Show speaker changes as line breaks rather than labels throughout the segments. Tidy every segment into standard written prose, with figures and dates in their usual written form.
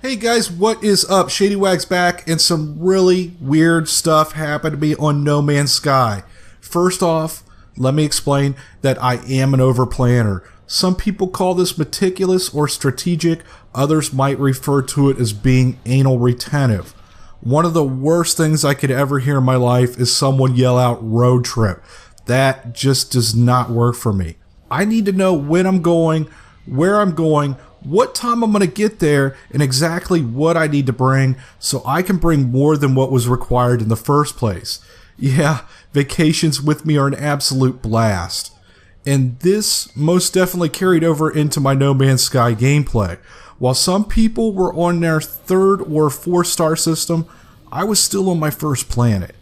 Hey guys, what is up? ShadyWag's back, and some really weird stuff happened to me on No Man's Sky. First off, let me explain that I am an overplanner. Some people call this meticulous or strategic, others might refer to it as being anal retentive. One of the worst things I could ever hear in my life is someone yell out road trip. That just does not work for me. I need to know when I'm going, where I'm going, what time I'm going to get there, and exactly what I need to bring so I can bring more than what was required in the first place. Yeah, vacations with me are an absolute blast. And this most definitely carried over into my No Man's Sky gameplay. While some people were on their 3rd or 4th star system, I was still on my first planet.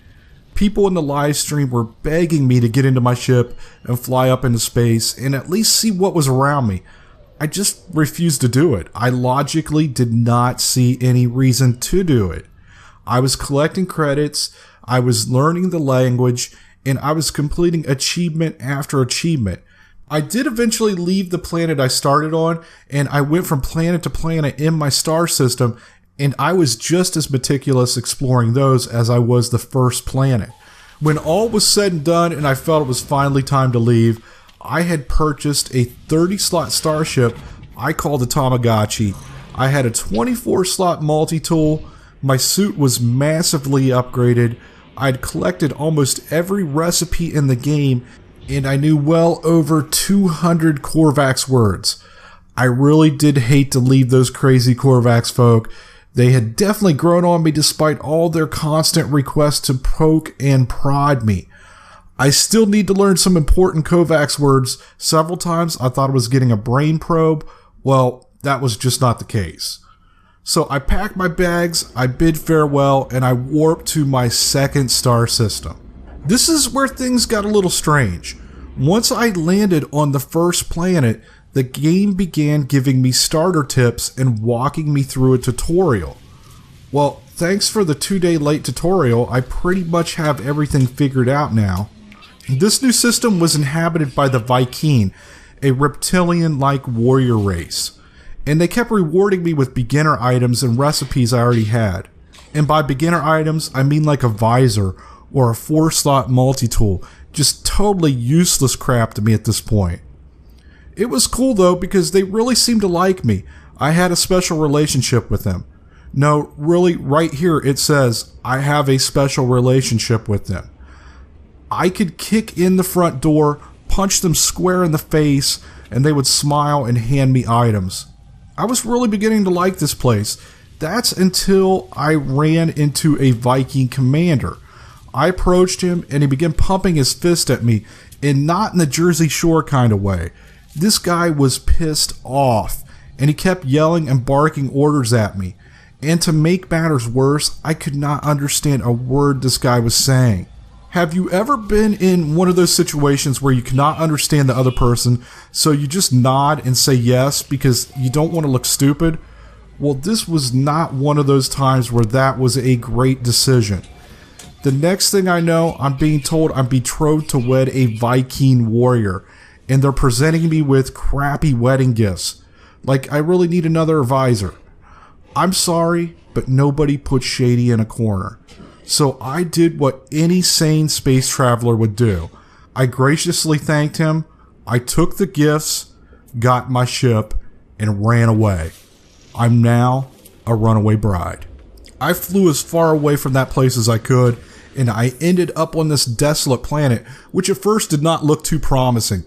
People in the live stream were begging me to get into my ship and fly up into space and at least see what was around me. I just refused to do it. I logically did not see any reason to do it. I was collecting credits, I was learning the language, and I was completing achievement after achievement. I did eventually leave the planet I started on, and I went from planet to planet in my star system, and I was just as meticulous exploring those as I was the first planet. When all was said and done and I felt it was finally time to leave, I had purchased a 30-slot starship I called the Tamagotchi. I had a 24-slot multi-tool. My suit was massively upgraded. I'd collected almost every recipe in the game, and I knew well over 200 Korvax words. I really did hate to leave those crazy Korvax folk. They had definitely grown on me despite all their constant requests to poke and prod me. I still need to learn some important Kovacs words. Several times I thought I was getting a brain probe. Well, that was just not the case. So I packed my bags, I bid farewell, and I warped to my 2nd star system. This is where things got a little strange. Once I landed on the first planet, the game began giving me starter tips and walking me through a tutorial. Well, thanks for the 2-day late tutorial, I pretty much have everything figured out now. This new system was inhabited by the Viking, a reptilian-like warrior race, and they kept rewarding me with beginner items and recipes I already had. And by beginner items, I mean like a visor or a 4-slot multi-tool, just totally useless crap to me at this point. It was cool though because they really seemed to like me. I had a special relationship with them. No, really, right here it says, I have a special relationship with them. I could kick in the front door, punch them square in the face, and they would smile and hand me items. I was really beginning to like this place. That's until I ran into a Viking commander. I approached him and he began pumping his fist at me, and not in the Jersey Shore kind of way. This guy was pissed off, and he kept yelling and barking orders at me. And to make matters worse, I could not understand a word this guy was saying. Have you ever been in one of those situations where you cannot understand the other person, so you just nod and say yes because you don't want to look stupid? Well, this was not one of those times where that was a great decision. The next thing I know, I'm being told I'm betrothed to wed a Viking warrior, and they're presenting me with crappy wedding gifts. Like, I really need another visor. I'm sorry, but nobody put Shady in a corner. So I did what any sane space traveler would do. I graciously thanked him, I took the gifts, got my ship, and ran away. I'm now a runaway bride. I flew as far away from that place as I could, and I ended up on this desolate planet, which at first did not look too promising.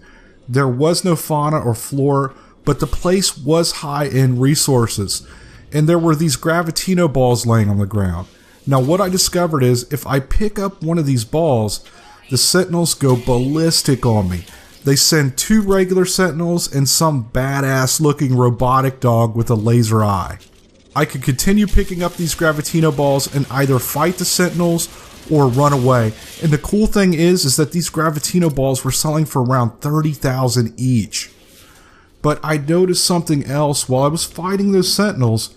There was no fauna or flora, but the place was high in resources, and there were these gravitino balls laying on the ground. Now what I discovered is, if I pick up one of these balls, the sentinels go ballistic on me. They send 2 regular sentinels and some badass looking robotic dog with a laser eye. I could continue picking up these gravitino balls and either fight the sentinels or run away. And the cool thing is that these gravitino balls were selling for around 30,000 each. But I noticed something else while I was fighting those sentinels.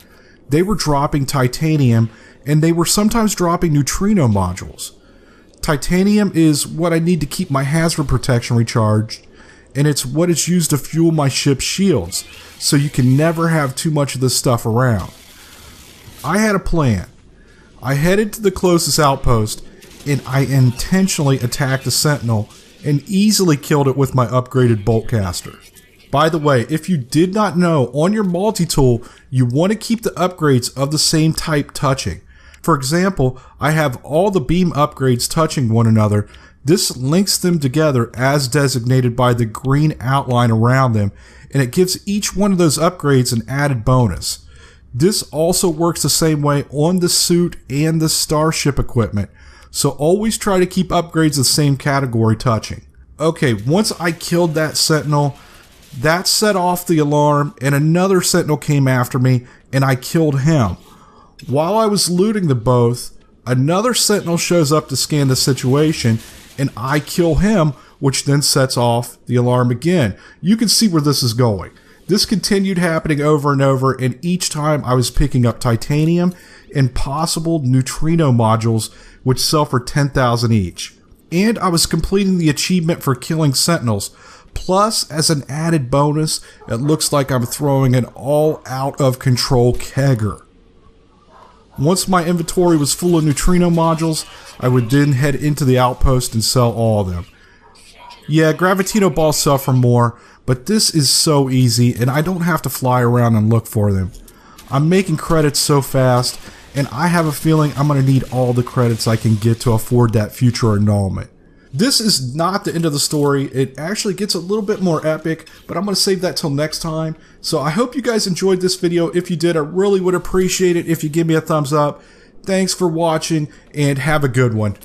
They were dropping titanium, and they were sometimes dropping neutrino modules. Titanium is what I need to keep my hazard protection recharged, and it's what is used to fuel my ship's shields, so you can never have too much of this stuff around. I had a plan. I headed to the closest outpost, and I intentionally attacked a sentinel and easily killed it with my upgraded boltcaster. By the way, if you did not know, on your multi-tool, you want to keep the upgrades of the same type touching. For example, I have all the beam upgrades touching one another. This links them together as designated by the green outline around them, and it gives each one of those upgrades an added bonus. This also works the same way on the suit and the starship equipment, so always try to keep upgrades the same category touching. Okay, once I killed that sentinel, that set off the alarm, and another sentinel came after me, and I killed him. While I was looting the both, another sentinel shows up to scan the situation, and I kill him, which then sets off the alarm again. You can see where this is going. This continued happening over and over, and each time I was picking up titanium and possible neutrino modules, which sell for 10,000 each. And I was completing the achievement for killing sentinels. Plus, as an added bonus, it looks like I'm throwing an all out of control kegger. Once my inventory was full of neutrino modules, I would then head into the outpost and sell all of them. Yeah, Gravitino balls sell for more, but this is so easy and I don't have to fly around and look for them. I'm making credits so fast, and I have a feeling I'm going to need all the credits I can get to afford that future annulment. This is not the end of the story. It actually gets a little bit more epic, but I'm going to save that till next time. So I hope you guys enjoyed this video. If you did, I really would appreciate it if you give me a thumbs up. Thanks for watching, and have a good one.